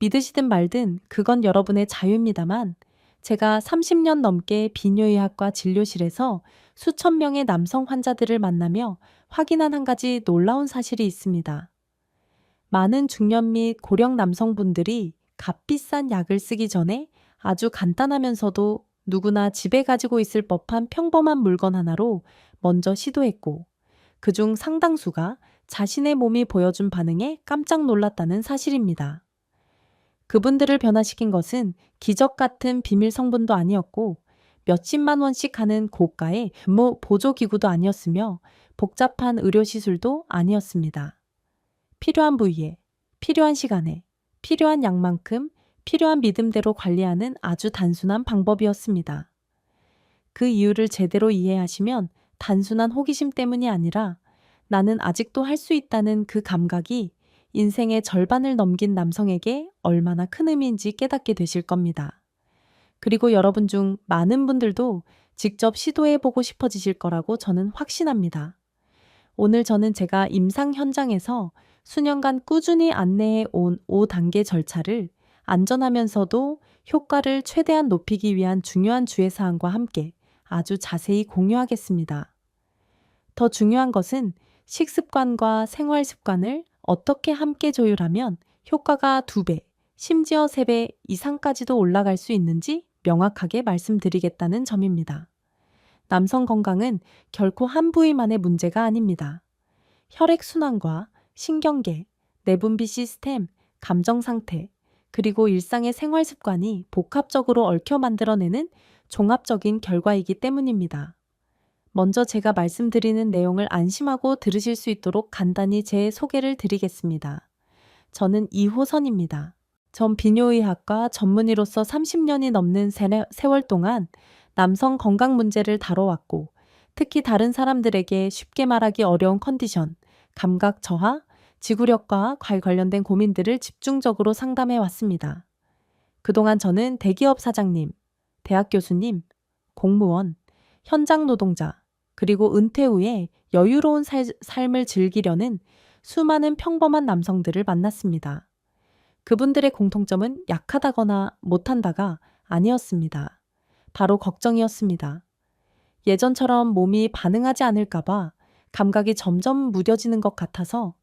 믿으시든 말든 그건 여러분의 자유입니다만 제가 30년 넘게 비뇨의학과 진료실에서 수천 명의 남성 환자들을 만나며 확인한 한 가지 놀라운 사실이 있습니다. 많은 중년 및 고령 남성분들이 값비싼 약을 쓰기 전에 아주 간단하면서도 누구나 집에 가지고 있을 법한 평범한 물건 하나로 먼저 시도했고, 그중 상당수가 자신의 몸이 보여준 반응에 깜짝 놀랐다는 사실입니다. 그분들을 변화시킨 것은 기적 같은 비밀 성분도 아니었고, 몇십만 원씩 하는 고가의 보조기구도 아니었으며, 복잡한 의료시술도 아니었습니다. 필요한 부위에, 필요한 시간에, 필요한 양만큼, 필요한 믿음대로 관리하는 아주 단순한 방법이었습니다. 그 이유를 제대로 이해하시면 단순한 호기심 때문이 아니라 나는 아직도 할 수 있다는 그 감각이 인생의 절반을 넘긴 남성에게 얼마나 큰 의미인지 깨닫게 되실 겁니다. 그리고 여러분 중 많은 분들도 직접 시도해보고 싶어지실 거라고 저는 확신합니다. 오늘 저는 제가 임상 현장에서 수년간 꾸준히 안내해 온 5단계 절차를 안전하면서도 효과를 최대한 높이기 위한 중요한 주의사항과 함께 아주 자세히 공유하겠습니다. 더 중요한 것은 식습관과 생활 습관을 어떻게 함께 조율하면 효과가 2배, 심지어 3배 이상까지도 올라갈 수 있는지 명확하게 말씀드리겠다는 점입니다. 남성 건강은 결코 한 부위만의 문제가 아닙니다. 혈액순환과 신경계, 내분비 시스템, 감정 상태, 그리고 일상의 생활 습관이 복합적으로 얽혀 만들어내는 종합적인 결과이기 때문입니다. 먼저 제가 말씀드리는 내용을 안심하고 들으실 수 있도록 간단히 제 소개를 드리겠습니다. 저는 이호선입니다. 전 비뇨의학과 전문의로서 30년이 넘는 세월 동안 남성 건강 문제를 다뤄왔고, 특히 다른 사람들에게 쉽게 말하기 어려운 컨디션, 감각 저하, 지구력과 관련된 고민들을 집중적으로 상담해 왔습니다. 그동안 저는 대기업 사장님, 대학 교수님, 공무원, 현장 노동자, 그리고 은퇴 후에 여유로운 삶을 즐기려는 수많은 평범한 남성들을 만났습니다. 그분들의 공통점은 약하다거나 못한다가 아니었습니다. 바로 걱정이었습니다. 예전처럼 몸이 반응하지 않을까봐 감각이 점점 무뎌지는 것 같아서,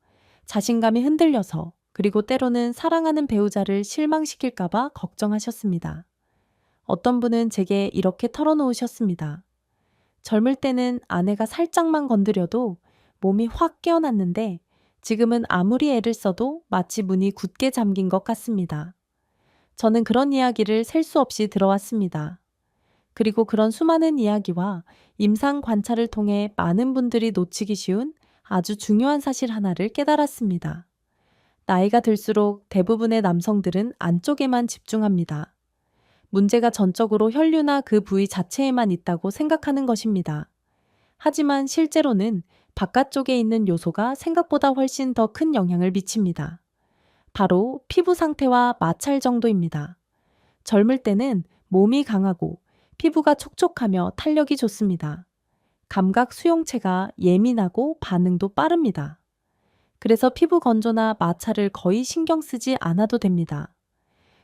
자신감이 흔들려서, 그리고 때로는 사랑하는 배우자를 실망시킬까봐 걱정하셨습니다. 어떤 분은 제게 이렇게 털어놓으셨습니다. 젊을 때는 아내가 살짝만 건드려도 몸이 확 깨어났는데 지금은 아무리 애를 써도 마치 문이 굳게 잠긴 것 같습니다. 저는 그런 이야기를 셀 수 없이 들어왔습니다. 그리고 그런 수많은 이야기와 임상 관찰을 통해 많은 분들이 놓치기 쉬운 아주 중요한 사실 하나를 깨달았습니다. 나이가 들수록 대부분의 남성들은 안쪽에만 집중합니다. 문제가 전적으로 혈류나 그 부위 자체에만 있다고 생각하는 것입니다. 하지만 실제로는 바깥쪽에 있는 요소가 생각보다 훨씬 더 큰 영향을 미칩니다. 바로 피부 상태와 마찰 정도입니다. 젊을 때는 몸이 강하고 피부가 촉촉하며 탄력이 좋습니다. 감각 수용체가 예민하고 반응도 빠릅니다. 그래서 피부 건조나 마찰을 거의 신경 쓰지 않아도 됩니다.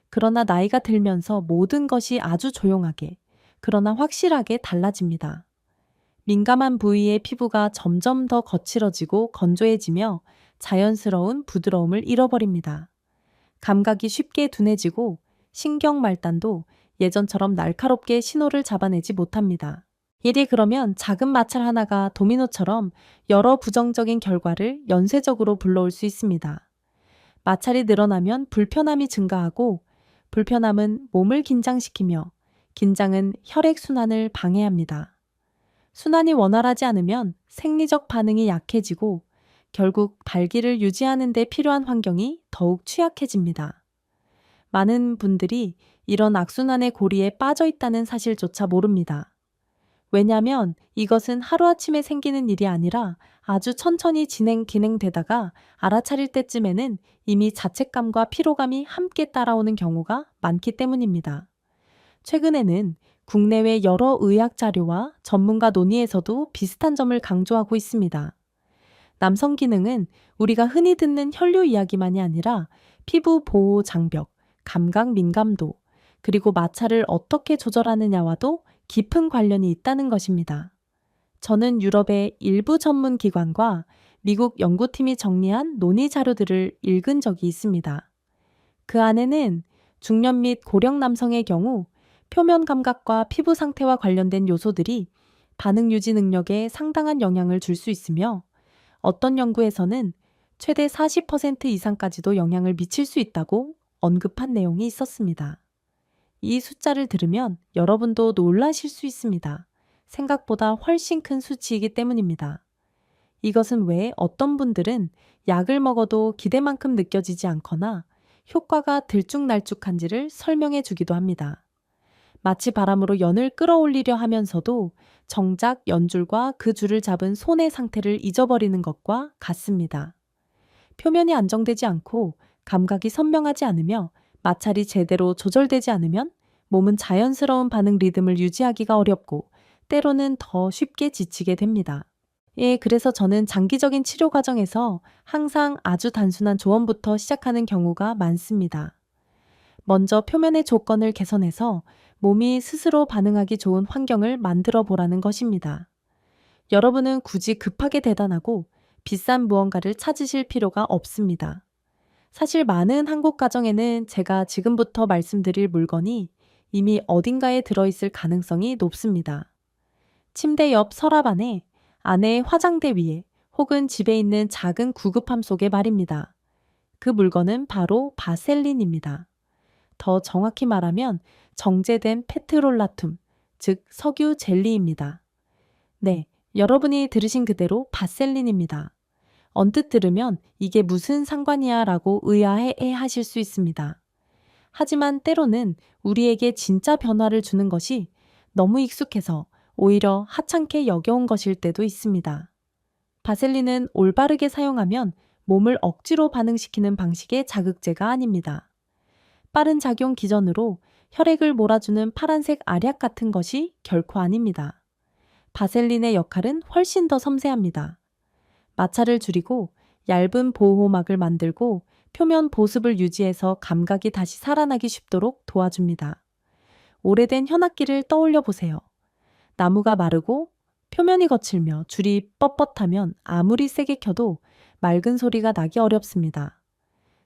그러나 나이가 들면서 모든 것이 아주 조용하게, 그러나 확실하게 달라집니다. 민감한 부위의 피부가 점점 더 거칠어지고 건조해지며 자연스러운 부드러움을 잃어버립니다. 감각이 쉽게 둔해지고 신경 말단도 예전처럼 날카롭게 신호를 잡아내지 못합니다. 일이 그러면 작은 마찰 하나가 도미노처럼 여러 부정적인 결과를 연쇄적으로 불러올 수 있습니다. 마찰이 늘어나면 불편함이 증가하고, 불편함은 몸을 긴장시키며, 긴장은 혈액순환을 방해합니다. 순환이 원활하지 않으면 생리적 반응이 약해지고, 결국 발기를 유지하는 데 필요한 환경이 더욱 취약해집니다. 많은 분들이 이런 악순환의 고리에 빠져 있다는 사실조차 모릅니다. 왜냐하면 이것은 하루아침에 생기는 일이 아니라 아주 천천히 진행되다가 알아차릴 때쯤에는 이미 자책감과 피로감이 함께 따라오는 경우가 많기 때문입니다. 최근에는 국내외 여러 의학 자료와 전문가 논의에서도 비슷한 점을 강조하고 있습니다. 남성 기능은 우리가 흔히 듣는 혈류 이야기만이 아니라 피부 보호 장벽, 감각 민감도, 그리고 마찰을 어떻게 조절하느냐와도 깊은 관련이 있다는 것입니다. 저는 유럽의 일부 전문 기관과 미국 연구팀이 정리한 논의 자료들을 읽은 적이 있습니다. 그 안에는 중년 및 고령 남성의 경우 표면 감각과 피부 상태와 관련된 요소들이 반응 유지 능력에 상당한 영향을 줄 수 있으며, 어떤 연구에서는 최대 40% 이상까지도 영향을 미칠 수 있다고 언급한 내용이 있었습니다. 이 숫자를 들으면 여러분도 놀라실 수 있습니다. 생각보다 훨씬 큰 수치이기 때문입니다. 이것은 왜 어떤 분들은 약을 먹어도 기대만큼 느껴지지 않거나 효과가 들쭉날쭉한지를 설명해 주기도 합니다. 마치 바람으로 연을 끌어올리려 하면서도 정작 연줄과 그 줄을 잡은 손의 상태를 잊어버리는 것과 같습니다. 표면이 안정되지 않고 감각이 선명하지 않으며 마찰이 제대로 조절되지 않으면 몸은 자연스러운 반응 리듬을 유지하기가 어렵고 때로는 더 쉽게 지치게 됩니다. 예, 그래서 저는 장기적인 치료 과정에서 항상 아주 단순한 조언부터 시작하는 경우가 많습니다. 먼저 표면의 조건을 개선해서 몸이 스스로 반응하기 좋은 환경을 만들어 보라는 것입니다. 여러분은 굳이 급하게 대단하고 비싼 무언가를 찾으실 필요가 없습니다. 사실 많은 한국 가정에는 제가 지금부터 말씀드릴 물건이 이미 어딘가에 들어있을 가능성이 높습니다. 침대 옆 서랍 안에, 아내의 화장대 위에, 혹은 집에 있는 작은 구급함 속에 말입니다. 그 물건은 바로 바셀린입니다. 더 정확히 말하면 정제된 페트롤라툼, 즉 석유 젤리입니다. 네, 여러분이 들으신 그대로 바셀린입니다. 언뜻 들으면 이게 무슨 상관이야 라고 의아해 하실 수 있습니다. 하지만 때로는 우리에게 진짜 변화를 주는 것이 너무 익숙해서 오히려 하찮게 여겨온 것일 때도 있습니다. 바셀린은 올바르게 사용하면 몸을 억지로 반응시키는 방식의 자극제가 아닙니다. 빠른 작용 기전으로 혈액을 몰아주는 파란색 알약 같은 것이 결코 아닙니다. 바셀린의 역할은 훨씬 더 섬세합니다. 마찰을 줄이고 얇은 보호막을 만들고 표면 보습을 유지해서 감각이 다시 살아나기 쉽도록 도와줍니다. 오래된 현악기를 떠올려 보세요. 나무가 마르고 표면이 거칠며 줄이 뻣뻣하면 아무리 세게 켜도 맑은 소리가 나기 어렵습니다.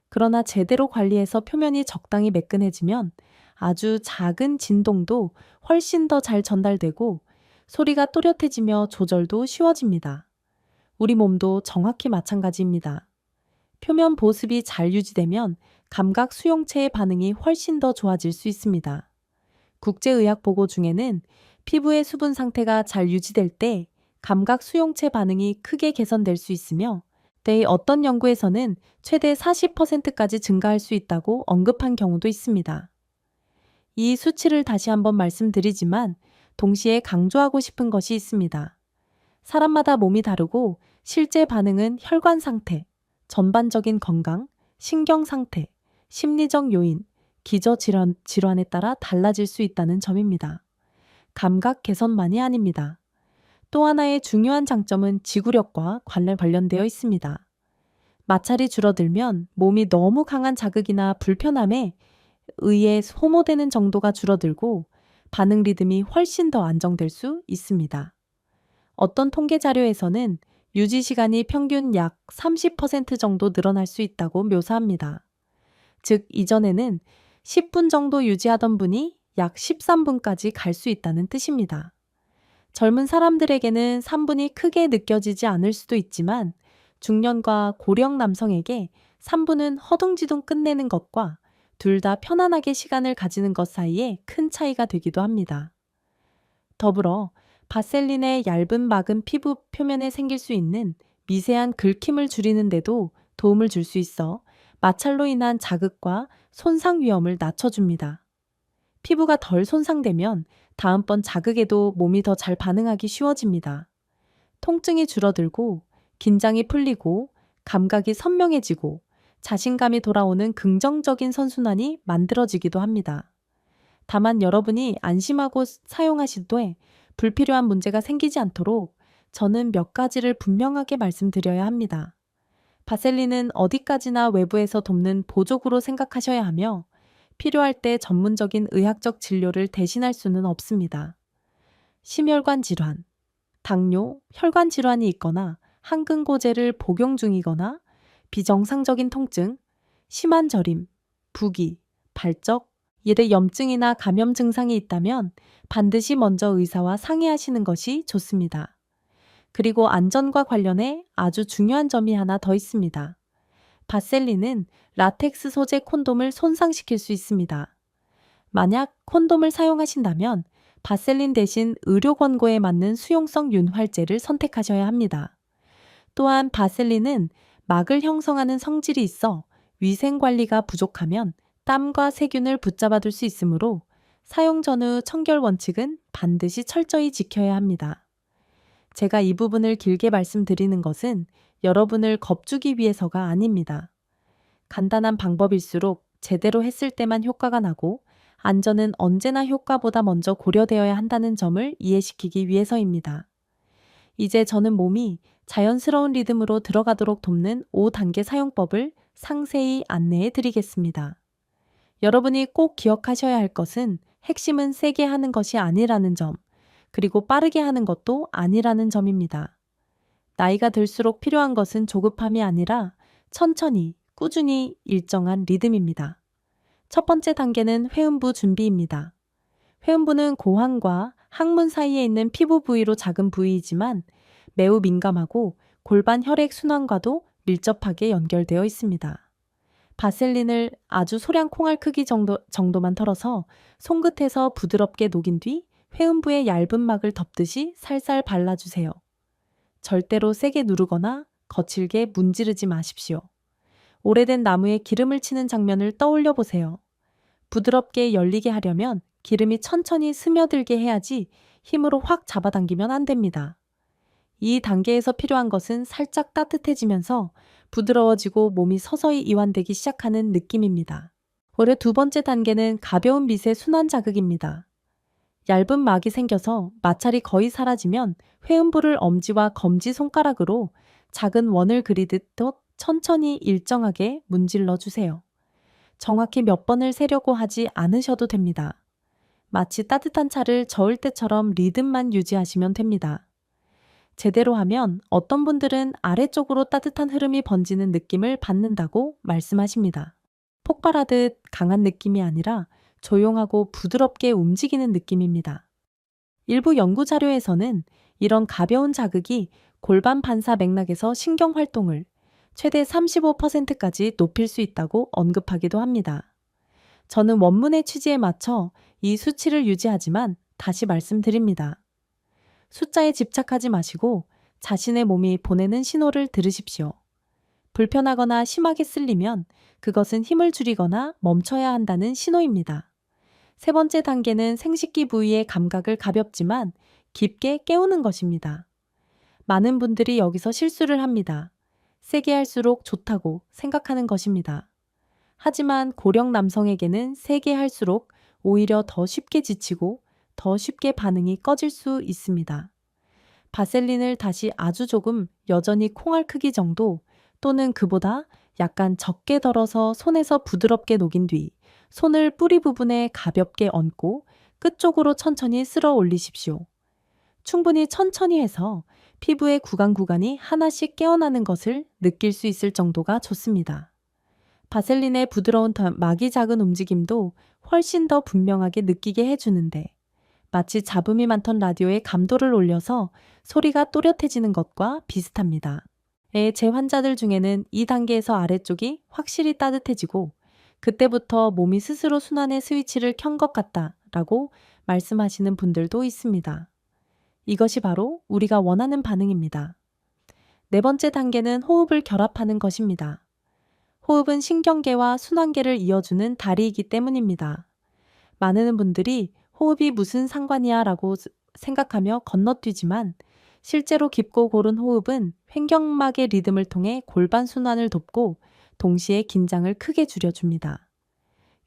그러나 제대로 관리해서 표면이 적당히 매끈해지면 아주 작은 진동도 훨씬 더 잘 전달되고 소리가 또렷해지며 조절도 쉬워집니다. 우리 몸도 정확히 마찬가지입니다. 표면 보습이 잘 유지되면 감각 수용체의 반응이 훨씬 더 좋아질 수 있습니다. 국제의학 보고 중에는 피부의 수분 상태가 잘 유지될 때 감각 수용체 반응이 크게 개선될 수 있으며, 때의 어떤 연구에서는 최대 40%까지 증가할 수 있다고 언급한 경우도 있습니다. 이 수치를 다시 한번 말씀드리지만 동시에 강조하고 싶은 것이 있습니다. 사람마다 몸이 다르고 실제 반응은 혈관 상태, 전반적인 건강, 신경 상태, 심리적 요인, 질환에 따라 달라질 수 있다는 점입니다. 감각 개선만이 아닙니다. 또 하나의 중요한 장점은 지구력과 관련되어 있습니다. 마찰이 줄어들면 몸이 너무 강한 자극이나 불편함에 의해 소모되는 정도가 줄어들고 반응 리듬이 훨씬 더 안정될 수 있습니다. 어떤 통계 자료에서는 유지 시간이 평균 약 30% 정도 늘어날 수 있다고 묘사합니다. 즉, 이전에는 10분 정도 유지하던 분이 약 13분까지 갈 수 있다는 뜻입니다. 젊은 사람들에게는 3분이 크게 느껴지지 않을 수도 있지만 중년과 고령 남성에게 3분은 허둥지둥 끝내는 것과 둘 다 편안하게 시간을 가지는 것 사이에 큰 차이가 되기도 합니다. 더불어 바셀린의 얇은 막은 피부 표면에 생길 수 있는 미세한 긁힘을 줄이는 데도 도움을 줄 수 있어 마찰로 인한 자극과 손상 위험을 낮춰줍니다. 피부가 덜 손상되면 다음번 자극에도 몸이 더 잘 반응하기 쉬워집니다. 통증이 줄어들고 긴장이 풀리고 감각이 선명해지고 자신감이 돌아오는 긍정적인 선순환이 만들어지기도 합니다. 다만 여러분이 안심하고 사용하시되 불필요한 문제가 생기지 않도록 저는 몇 가지를 분명하게 말씀드려야 합니다. 바셀린은 어디까지나 외부에서 돕는 보조구로 생각하셔야 하며 필요할 때 전문적인 의학적 진료를 대신할 수는 없습니다. 심혈관 질환, 당뇨, 혈관 질환이 있거나 항근고제를 복용 중이거나 비정상적인 통증, 심한 저림, 부기, 발적, 예대 염증이나 감염 증상이 있다면 반드시 먼저 의사와 상의하시는 것이 좋습니다. 그리고 안전과 관련해 아주 중요한 점이 하나 더 있습니다. 바셀린은 라텍스 소재 콘돔을 손상시킬 수 있습니다. 만약 콘돔을 사용하신다면 바셀린 대신 의료 권고에 맞는 수용성 윤활제를 선택하셔야 합니다. 또한 바셀린은 막을 형성하는 성질이 있어 위생 관리가 부족하면 땀과 세균을 붙잡아둘 수 있으므로 사용 전후 청결 원칙은 반드시 철저히 지켜야 합니다. 제가 이 부분을 길게 말씀드리는 것은 여러분을 겁주기 위해서가 아닙니다. 간단한 방법일수록 제대로 했을 때만 효과가 나고 안전은 언제나 효과보다 먼저 고려되어야 한다는 점을 이해시키기 위해서입니다. 이제 저는 몸이 자연스러운 리듬으로 들어가도록 돕는 5단계 사용법을 상세히 안내해 드리겠습니다. 여러분이 꼭 기억하셔야 할 것은 핵심은 세게 하는 것이 아니라는 점, 그리고 빠르게 하는 것도 아니라는 점입니다. 나이가 들수록 필요한 것은 조급함이 아니라 천천히, 꾸준히 일정한 리듬입니다. 첫 번째 단계는 회음부 준비입니다. 회음부는 고환과 항문 사이에 있는 피부 부위로 작은 부위이지만 매우 민감하고 골반 혈액 순환과도 밀접하게 연결되어 있습니다. 바셀린을 아주 소량 콩알 크기 정도만 털어서 손끝에서 부드럽게 녹인 뒤 회음부에 얇은 막을 덮듯이 살살 발라주세요. 절대로 세게 누르거나 거칠게 문지르지 마십시오. 오래된 나무에 기름을 치는 장면을 떠올려 보세요. 부드럽게 열리게 하려면 기름이 천천히 스며들게 해야지 힘으로 확 잡아당기면 안 됩니다. 이 단계에서 필요한 것은 살짝 따뜻해지면서 부드러워지고 몸이 서서히 이완되기 시작하는 느낌입니다. 올해 두 번째 단계는 가벼운 밑의 순환 자극입니다. 얇은 막이 생겨서 마찰이 거의 사라지면 회음부를 엄지와 검지 손가락으로 작은 원을 그리듯 천천히 일정하게 문질러 주세요. 정확히 몇 번을 세려고 하지 않으셔도 됩니다. 마치 따뜻한 차를 저을 때처럼 리듬만 유지하시면 됩니다. 제대로 하면 어떤 분들은 아래쪽으로 따뜻한 흐름이 번지는 느낌을 받는다고 말씀하십니다. 폭발하듯 강한 느낌이 아니라 조용하고 부드럽게 움직이는 느낌입니다. 일부 연구 자료에서는 이런 가벼운 자극이 골반 반사 맥락에서 신경 활동을 최대 35%까지 높일 수 있다고 언급하기도 합니다. 저는 원문의 취지에 맞춰 이 수치를 유지하지만 다시 말씀드립니다. 숫자에 집착하지 마시고 자신의 몸이 보내는 신호를 들으십시오. 불편하거나 심하게 쓸리면 그것은 힘을 줄이거나 멈춰야 한다는 신호입니다. 세 번째 단계는 생식기 부위의 감각을 가볍지만 깊게 깨우는 것입니다. 많은 분들이 여기서 실수를 합니다. 세게 할수록 좋다고 생각하는 것입니다. 하지만 고령 남성에게는 세게 할수록 오히려 더 쉽게 지치고 더 쉽게 반응이 꺼질 수 있습니다. 바셀린을 다시 아주 조금 여전히 콩알 크기 정도 또는 그보다 약간 적게 덜어서 손에서 부드럽게 녹인 뒤 손을 뿌리 부분에 가볍게 얹고 끝쪽으로 천천히 쓸어 올리십시오. 충분히 천천히 해서 피부의 구간이 하나씩 깨어나는 것을 느낄 수 있을 정도가 좋습니다. 바셀린의 부드러운 막이 작은 움직임도 훨씬 더 분명하게 느끼게 해주는데 마치 잡음이 많던 라디오에 감도를 올려서 소리가 또렷해지는 것과 비슷합니다. 제 환자들 중에는 이 단계에서 아래쪽이 확실히 따뜻해지고 그때부터 몸이 스스로 순환의 스위치를 켠 것 같다라고 말씀하시는 분들도 있습니다. 이것이 바로 우리가 원하는 반응입니다. 네 번째 단계는 호흡을 결합하는 것입니다. 호흡은 신경계와 순환계를 이어주는 다리이기 때문입니다. 많은 분들이 호흡이 무슨 상관이야 라고 생각하며 건너뛰지만 실제로 깊고 고른 호흡은 횡격막의 리듬을 통해 골반 순환을 돕고 동시에 긴장을 크게 줄여줍니다.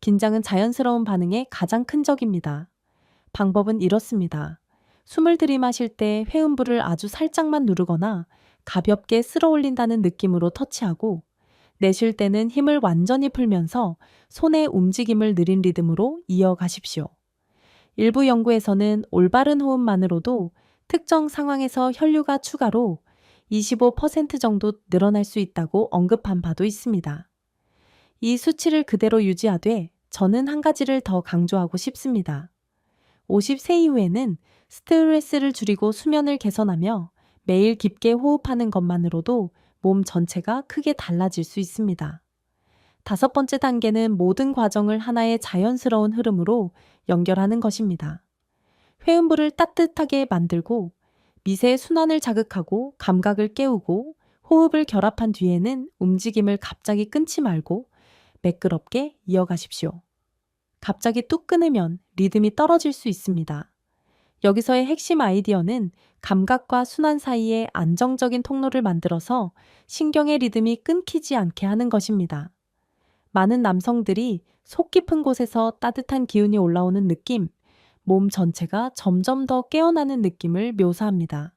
긴장은 자연스러운 반응의 가장 큰 적입니다. 방법은 이렇습니다. 숨을 들이마실 때 회음부를 아주 살짝만 누르거나 가볍게 쓸어 올린다는 느낌으로 터치하고 내쉴 때는 힘을 완전히 풀면서 손의 움직임을 느린 리듬으로 이어가십시오. 일부 연구에서는 올바른 호흡만으로도 특정 상황에서 혈류가 추가로 25% 정도 늘어날 수 있다고 언급한 바도 있습니다. 이 수치를 그대로 유지하되 저는 한 가지를 더 강조하고 싶습니다. 50세 이후에는 스트레스를 줄이고 수면을 개선하며 매일 깊게 호흡하는 것만으로도 몸 전체가 크게 달라질 수 있습니다. 다섯 번째 단계는 모든 과정을 하나의 자연스러운 흐름으로 연결하는 것입니다. 회음부를 따뜻하게 만들고 미세 순환을 자극하고 감각을 깨우고 호흡을 결합한 뒤에는 움직임을 갑자기 끊지 말고 매끄럽게 이어가십시오. 갑자기 뚝 끊으면 리듬이 떨어질 수 있습니다. 여기서의 핵심 아이디어는 감각과 순환 사이에 안정적인 통로를 만들어서 신경의 리듬이 끊기지 않게 하는 것입니다. 많은 남성들이 속 깊은 곳에서 따뜻한 기운이 올라오는 느낌, 몸 전체가 점점 더 깨어나는 느낌을 묘사합니다.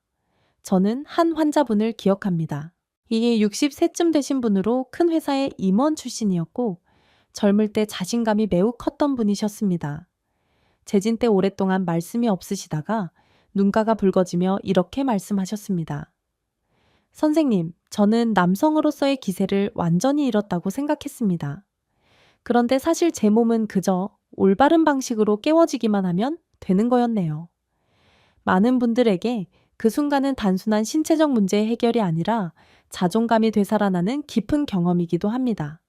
저는 한 환자분을 기억합니다. 이게 60세쯤 되신 분으로 큰 회사의 임원 출신이었고 젊을 때 자신감이 매우 컸던 분이셨습니다. 재진 때 오랫동안 말씀이 없으시다가 눈가가 붉어지며 이렇게 말씀하셨습니다. 선생님, 저는 남성으로서의 기세를 완전히 잃었다고 생각했습니다. 그런데 사실 제 몸은 그저 올바른 방식으로 깨워지기만 하면 되는 거였네요. 많은 분들에게 그 순간은 단순한 신체적 문제의 해결이 아니라 자존감이 되살아나는 깊은 경험이기도 합니다.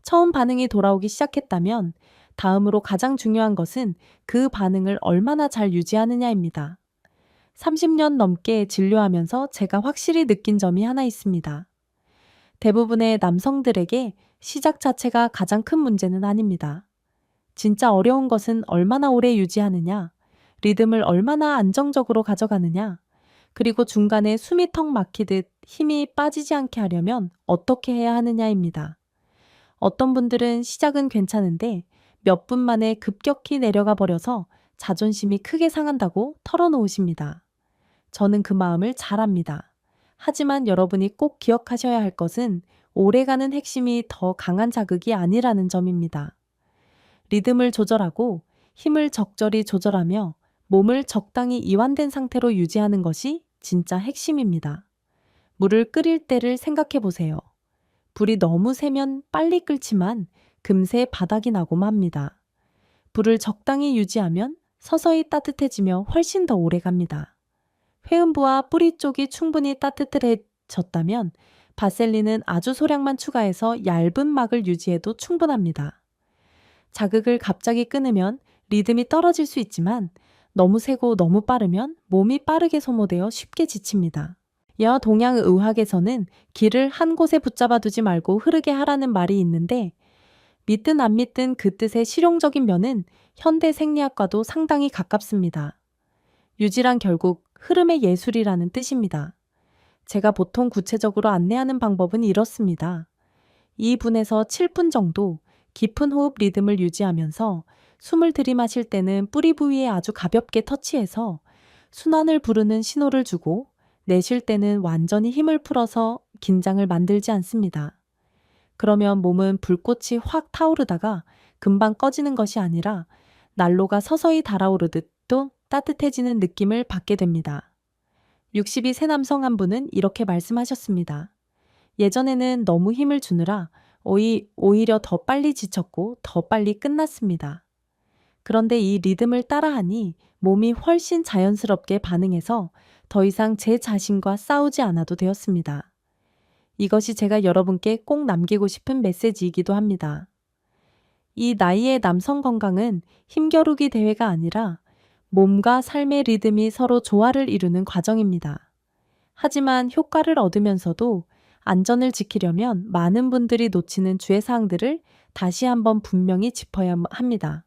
처음 반응이 돌아오기 시작했다면 다음으로 가장 중요한 것은 그 반응을 얼마나 잘 유지하느냐입니다. 30년 넘게 진료하면서 제가 확실히 느낀 점이 하나 있습니다. 대부분의 남성들에게 시작 자체가 가장 큰 문제는 아닙니다. 진짜 어려운 것은 얼마나 오래 유지하느냐, 리듬을 얼마나 안정적으로 가져가느냐, 그리고 중간에 숨이 턱 막히듯 힘이 빠지지 않게 하려면 어떻게 해야 하느냐입니다. 어떤 분들은 시작은 괜찮은데 몇 분 만에 급격히 내려가 버려서 자존심이 크게 상한다고 털어놓으십니다. 저는 그 마음을 잘 압니다. 하지만 여러분이 꼭 기억하셔야 할 것은 오래가는 핵심이 더 강한 자극이 아니라는 점입니다. 리듬을 조절하고 힘을 적절히 조절하며 몸을 적당히 이완된 상태로 유지하는 것이 진짜 핵심입니다. 물을 끓일 때를 생각해 보세요. 불이 너무 세면 빨리 끓지만 금세 바닥이 나고 맙니다. 불을 적당히 유지하면 서서히 따뜻해지며 훨씬 더 오래 갑니다. 회음부와 뿌리 쪽이 충분히 따뜻해졌다면 바셀린은 아주 소량만 추가해서 얇은 막을 유지해도 충분합니다. 자극을 갑자기 끊으면 리듬이 떨어질 수 있지만 너무 세고 너무 빠르면 몸이 빠르게 소모되어 쉽게 지칩니다. 여 동양의학에서는 기를 한 곳에 붙잡아 두지 말고 흐르게 하라는 말이 있는데 믿든 안 믿든 그 뜻의 실용적인 면은 현대 생리학과도 상당히 가깝습니다. 유지란 결국 흐름의 예술이라는 뜻입니다. 제가 보통 구체적으로 안내하는 방법은 이렇습니다. 2분에서 7분 정도 깊은 호흡 리듬을 유지하면서 숨을 들이마실 때는 뿌리 부위에 아주 가볍게 터치해서 순환을 부르는 신호를 주고 내쉴 때는 완전히 힘을 풀어서 긴장을 만들지 않습니다. 그러면 몸은 불꽃이 확 타오르다가 금방 꺼지는 것이 아니라 난로가 서서히 달아오르듯 또 따뜻해지는 느낌을 받게 됩니다. 62세 남성 한 분은 이렇게 말씀하셨습니다. 예전에는 너무 힘을 주느라 오히려 더 빨리 지쳤고 더 빨리 끝났습니다. 그런데 이 리듬을 따라하니 몸이 훨씬 자연스럽게 반응해서 더 이상 제 자신과 싸우지 않아도 되었습니다. 이것이 제가 여러분께 꼭 남기고 싶은 메시지이기도 합니다. 이 나이의 남성 건강은 힘겨루기 대회가 아니라 몸과 삶의 리듬이 서로 조화를 이루는 과정입니다. 하지만 효과를 얻으면서도 안전을 지키려면 많은 분들이 놓치는 주의사항들을 다시 한번 분명히 짚어야 합니다.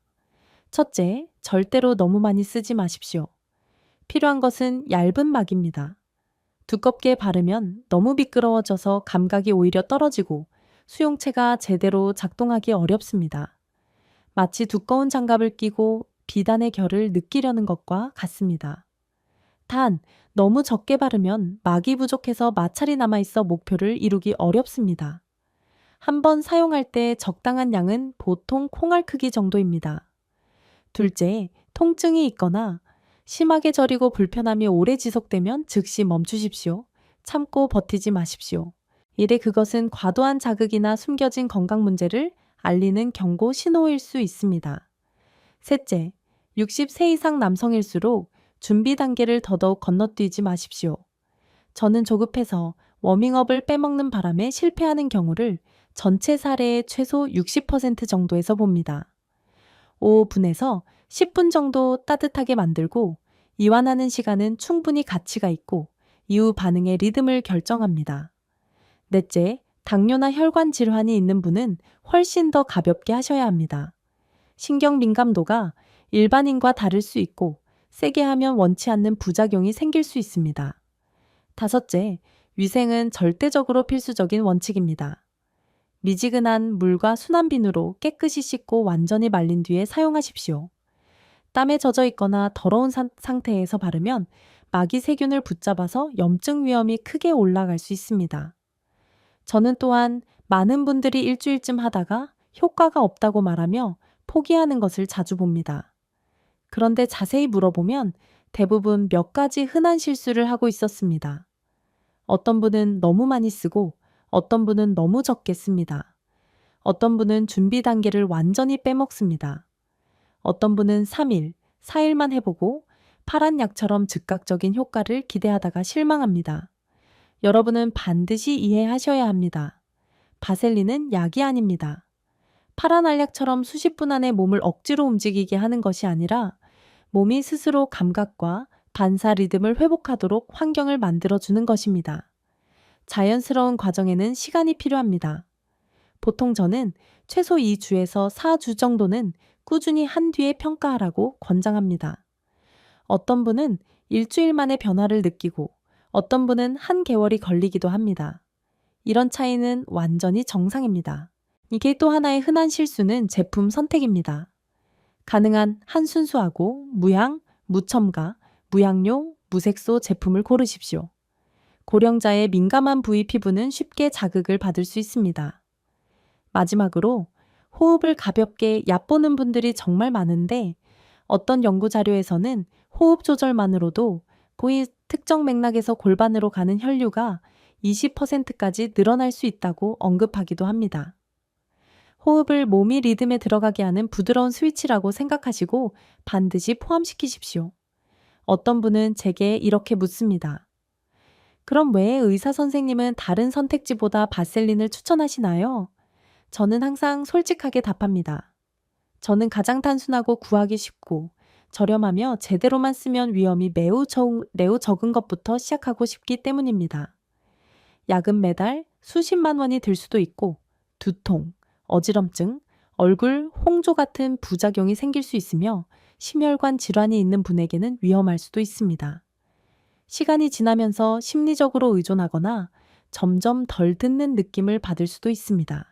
첫째, 절대로 너무 많이 쓰지 마십시오. 필요한 것은 얇은 막입니다. 두껍게 바르면 너무 미끄러워져서 감각이 오히려 떨어지고 수용체가 제대로 작동하기 어렵습니다. 마치 두꺼운 장갑을 끼고 비단의 결을 느끼려는 것과 같습니다. 단, 너무 적게 바르면 막이 부족해서 마찰이 남아있어 목표를 이루기 어렵습니다. 한 번 사용할 때 적당한 양은 보통 콩알 크기 정도입니다. 둘째, 통증이 있거나 심하게 저리고 불편함이 오래 지속되면 즉시 멈추십시오. 참고 버티지 마십시오. 이래 그것은 과도한 자극이나 숨겨진 건강 문제를 알리는 경고 신호일 수 있습니다. 셋째, 60세 이상 남성일수록 준비 단계를 더더욱 건너뛰지 마십시오. 저는 조급해서 워밍업을 빼먹는 바람에 실패하는 경우를 전체 사례의 최소 60% 정도에서 봅니다. 5분에서 10분 정도 따뜻하게 만들고 이완하는 시간은 충분히 가치가 있고 이후 반응의 리듬을 결정합니다. 넷째, 당뇨나 혈관 질환이 있는 분은 훨씬 더 가볍게 하셔야 합니다. 신경 민감도가 일반인과 다를 수 있고 세게 하면 원치 않는 부작용이 생길 수 있습니다. 다섯째, 위생은 절대적으로 필수적인 원칙입니다. 미지근한 물과 순한비누로 깨끗이 씻고 완전히 말린 뒤에 사용하십시오. 땀에 젖어 있거나 더러운 상태에서 바르면 마기 세균을 붙잡아서 염증 위험이 크게 올라갈 수 있습니다. 저는 또한 많은 분들이 일주일쯤 하다가 효과가 없다고 말하며 포기하는 것을 자주 봅니다. 그런데 자세히 물어보면 대부분 몇 가지 흔한 실수를 하고 있었습니다. 어떤 분은 너무 많이 쓰고 어떤 분은 너무 적게 씁니다. 어떤 분은 준비 단계를 완전히 빼먹습니다. 어떤 분은 3일, 4일만 해보고 파란 약처럼 즉각적인 효과를 기대하다가 실망합니다. 여러분은 반드시 이해하셔야 합니다. 바셀린은 약이 아닙니다. 파란 알약처럼 수십 분 안에 몸을 억지로 움직이게 하는 것이 아니라 몸이 스스로 감각과 반사 리듬을 회복하도록 환경을 만들어주는 것입니다. 자연스러운 과정에는 시간이 필요합니다. 보통 저는 최소 2주에서 4주 정도는 꾸준히 한 뒤에 평가하라고 권장합니다. 어떤 분은 일주일 만에 변화를 느끼고 어떤 분은 한 개월이 걸리기도 합니다. 이런 차이는 완전히 정상입니다. 이게 또 하나의 흔한 실수는 제품 선택입니다. 가능한 한순수하고 무향, 무첨가, 무향료, 무색소 제품을 고르십시오. 고령자의 민감한 부위 피부는 쉽게 자극을 받을 수 있습니다. 마지막으로 호흡을 가볍게 얕보는 분들이 정말 많은데 어떤 연구 자료에서는 호흡 조절만으로도 고이 특정 맥락에서 골반으로 가는 혈류가 20%까지 늘어날 수 있다고 언급하기도 합니다. 호흡을 몸이 리듬에 들어가게 하는 부드러운 스위치라고 생각하시고 반드시 포함시키십시오. 어떤 분은 제게 이렇게 묻습니다. 그럼 왜 의사 선생님은 다른 선택지보다 바셀린을 추천하시나요? 저는 항상 솔직하게 답합니다. 저는 가장 단순하고 구하기 쉽고 저렴하며 제대로만 쓰면 위험이 매우 적은 것부터 시작하고 싶기 때문입니다. 약은 매달 수십만 원이 들 수도 있고 두통, 어지럼증, 얼굴 홍조 같은 부작용이 생길 수 있으며 심혈관 질환이 있는 분에게는 위험할 수도 있습니다. 시간이 지나면서 심리적으로 의존하거나 점점 덜 듣는 느낌을 받을 수도 있습니다.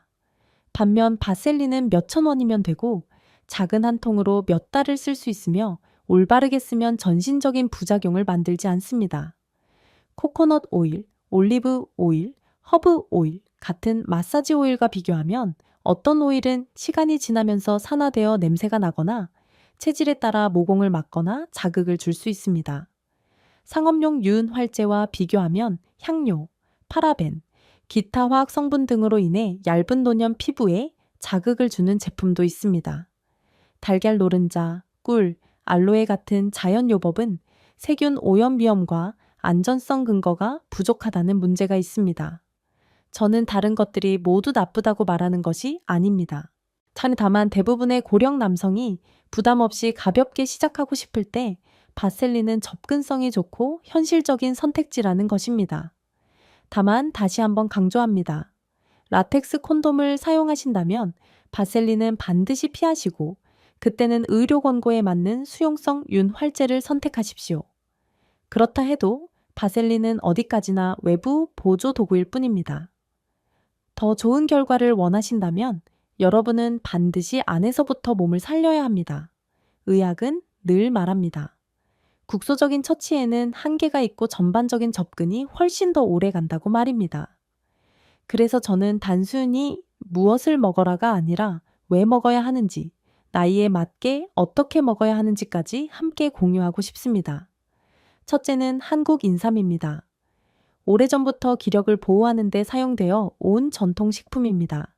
반면 바셀린은 몇천 원이면 되고 작은 한 통으로 몇 달을 쓸 수 있으며 올바르게 쓰면 전신적인 부작용을 만들지 않습니다. 코코넛 오일, 올리브 오일, 허브 오일 같은 마사지 오일과 비교하면 어떤 오일은 시간이 지나면서 산화되어 냄새가 나거나 체질에 따라 모공을 막거나 자극을 줄 수 있습니다. 상업용 유흔 활제와 비교하면 향료, 파라벤, 기타 화학 성분 등으로 인해 얇은 노년 피부에 자극을 주는 제품도 있습니다. 달걀 노른자, 꿀, 알로에 같은 자연 요법은 세균 오염 위험과 안전성 근거가 부족하다는 문제가 있습니다. 저는 다른 것들이 모두 나쁘다고 말하는 것이 아닙니다. 다만 대부분의 고령 남성이 부담 없이 가볍게 시작하고 싶을 때 바셀린은 접근성이 좋고 현실적인 선택지라는 것입니다. 다만 다시 한번 강조합니다. 라텍스 콘돔을 사용하신다면 바셀린은 반드시 피하시고 그때는 의료 권고에 맞는 수용성 윤활제를 선택하십시오. 그렇다 해도 바셀린은 어디까지나 외부 보조 도구일 뿐입니다. 더 좋은 결과를 원하신다면 여러분은 반드시 안에서부터 몸을 살려야 합니다. 의학은 늘 말합니다. 국소적인 처치에는 한계가 있고 전반적인 접근이 훨씬 더 오래 간다고 말입니다. 그래서 저는 단순히 무엇을 먹어라가 아니라 왜 먹어야 하는지, 나이에 맞게 어떻게 먹어야 하는지까지 함께 공유하고 싶습니다. 첫째는 한국 인삼입니다. 오래전부터 기력을 보호하는 데 사용되어 온 전통 식품입니다.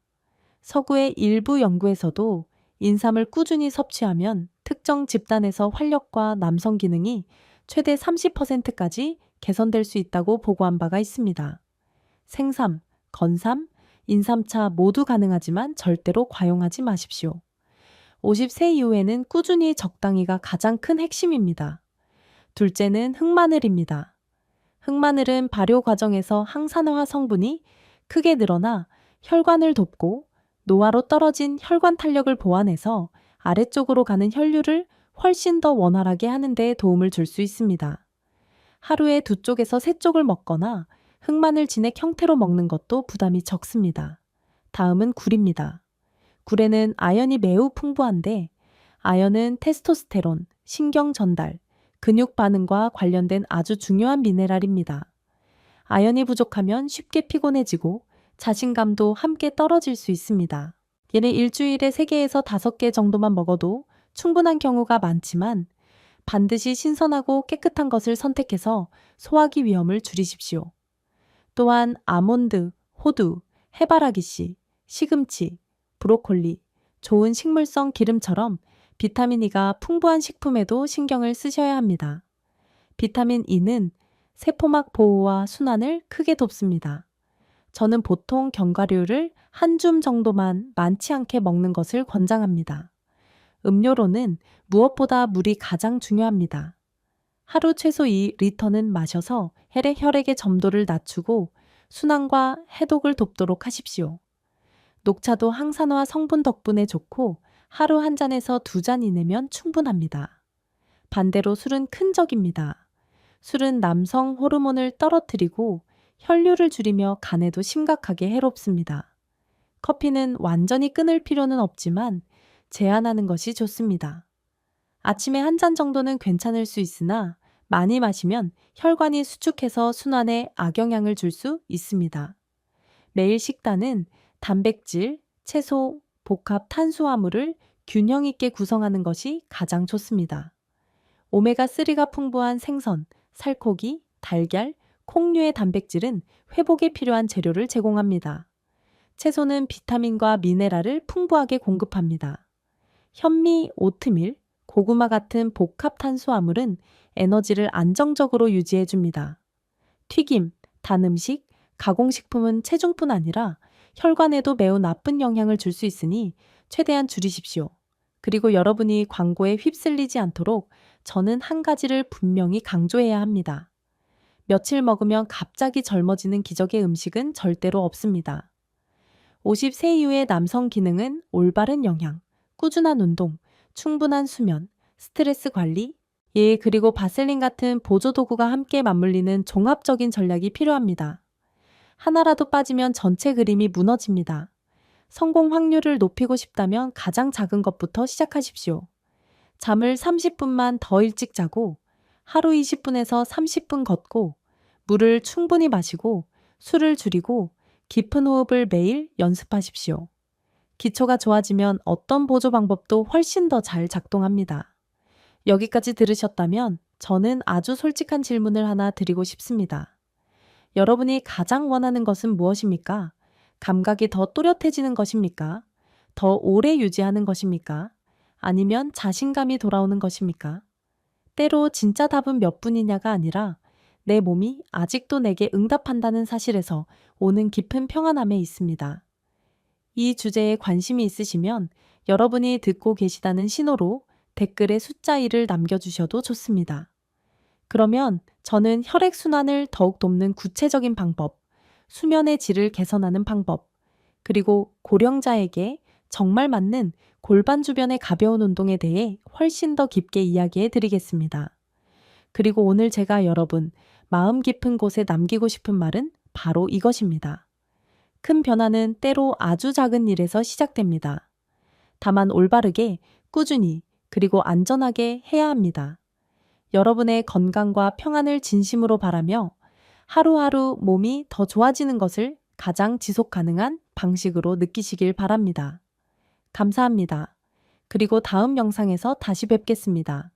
서구의 일부 연구에서도 인삼을 꾸준히 섭취하면 특정 집단에서 활력과 남성 기능이 최대 30%까지 개선될 수 있다고 보고한 바가 있습니다. 생삼, 건삼, 인삼차 모두 가능하지만 절대로 과용하지 마십시오. 50세 이후에는 꾸준히 적당히가 가장 큰 핵심입니다. 둘째는 흑마늘입니다. 흑마늘은 발효 과정에서 항산화 성분이 크게 늘어나 혈관을 돕고 노화로 떨어진 혈관 탄력을 보완해서 아래쪽으로 가는 혈류를 훨씬 더 원활하게 하는 데 도움을 줄 수 있습니다. 하루에 2쪽에서 3쪽을 먹거나 흑마늘 진액 형태로 먹는 것도 부담이 적습니다. 다음은 굴입니다. 굴에는 아연이 매우 풍부한데 아연은 테스토스테론, 신경 전달, 근육 반응과 관련된 아주 중요한 미네랄입니다. 아연이 부족하면 쉽게 피곤해지고 자신감도 함께 떨어질 수 있습니다. 얘는 일주일에 3개에서 5개 정도만 먹어도 충분한 경우가 많지만 반드시 신선하고 깨끗한 것을 선택해서 소화기 위험을 줄이십시오. 또한 아몬드, 호두, 해바라기씨, 시금치, 브로콜리, 좋은 식물성 기름처럼 비타민 E가 풍부한 식품에도 신경을 쓰셔야 합니다. 비타민 E는 세포막 보호와 순환을 크게 돕습니다. 저는 보통 견과류를 한 줌 정도만 많지 않게 먹는 것을 권장합니다. 음료로는 무엇보다 물이 가장 중요합니다. 하루 최소 2리터는 마셔서 혈액의 점도를 낮추고 순환과 해독을 돕도록 하십시오. 녹차도 항산화 성분 덕분에 좋고 하루 1잔에서 2잔 이내면 충분합니다. 반대로 술은 큰 적입니다. 술은 남성 호르몬을 떨어뜨리고 혈류를 줄이며 간에도 심각하게 해롭습니다. 커피는 완전히 끊을 필요는 없지만 제한하는 것이 좋습니다. 아침에 1잔 정도는 괜찮을 수 있으나 많이 마시면 혈관이 수축해서 순환에 악영향을 줄 수 있습니다. 매일 식단은 단백질, 채소, 복합 탄수화물을 균형 있게 구성하는 것이 가장 좋습니다. 오메가3가 풍부한 생선, 살코기, 달걀, 콩류의 단백질은 회복에 필요한 재료를 제공합니다. 채소는 비타민과 미네랄을 풍부하게 공급합니다. 현미, 오트밀, 고구마 같은 복합 탄수화물은 에너지를 안정적으로 유지해 줍니다. 튀김, 단 음식, 가공식품은 체중뿐 아니라 혈관에도 매우 나쁜 영향을 줄 수 있으니 최대한 줄이십시오. 그리고 여러분이 광고에 휩쓸리지 않도록 저는 한 가지를 분명히 강조해야 합니다. 며칠 먹으면 갑자기 젊어지는 기적의 음식은 절대로 없습니다. 50세 이후의 남성 기능은 올바른 영양, 꾸준한 운동, 충분한 수면, 스트레스 관리, 그리고 바셀린 같은 보조도구가 함께 맞물리는 종합적인 전략이 필요합니다. 하나라도 빠지면 전체 그림이 무너집니다. 성공 확률을 높이고 싶다면 가장 작은 것부터 시작하십시오. 잠을 30분만 더 일찍 자고 하루 20분에서 30분 걷고 물을 충분히 마시고 술을 줄이고 깊은 호흡을 매일 연습하십시오. 기초가 좋아지면 어떤 보조 방법도 훨씬 더 잘 작동합니다. 여기까지 들으셨다면 저는 아주 솔직한 질문을 하나 드리고 싶습니다. 여러분이 가장 원하는 것은 무엇입니까? 감각이 더 또렷해지는 것입니까? 더 오래 유지하는 것입니까? 아니면 자신감이 돌아오는 것입니까? 때로 진짜 답은 몇 분이냐가 아니라 내 몸이 아직도 내게 응답한다는 사실에서 오는 깊은 평안함에 있습니다. 이 주제에 관심이 있으시면 여러분이 듣고 계시다는 신호로 댓글에 숫자 1을 남겨주셔도 좋습니다. 그러면 저는 혈액순환을 더욱 돕는 구체적인 방법, 수면의 질을 개선하는 방법, 그리고 고령자에게 정말 맞는 골반 주변의 가벼운 운동에 대해 훨씬 더 깊게 이야기해 드리겠습니다. 그리고 오늘 제가 여러분 마음 깊은 곳에 남기고 싶은 말은 바로 이것입니다. 큰 변화는 때로 아주 작은 일에서 시작됩니다. 다만 올바르게, 꾸준히, 그리고 안전하게 해야 합니다. 여러분의 건강과 평안을 진심으로 바라며 하루하루 몸이 더 좋아지는 것을 가장 지속 가능한 방식으로 느끼시길 바랍니다. 감사합니다. 그리고 다음 영상에서 다시 뵙겠습니다.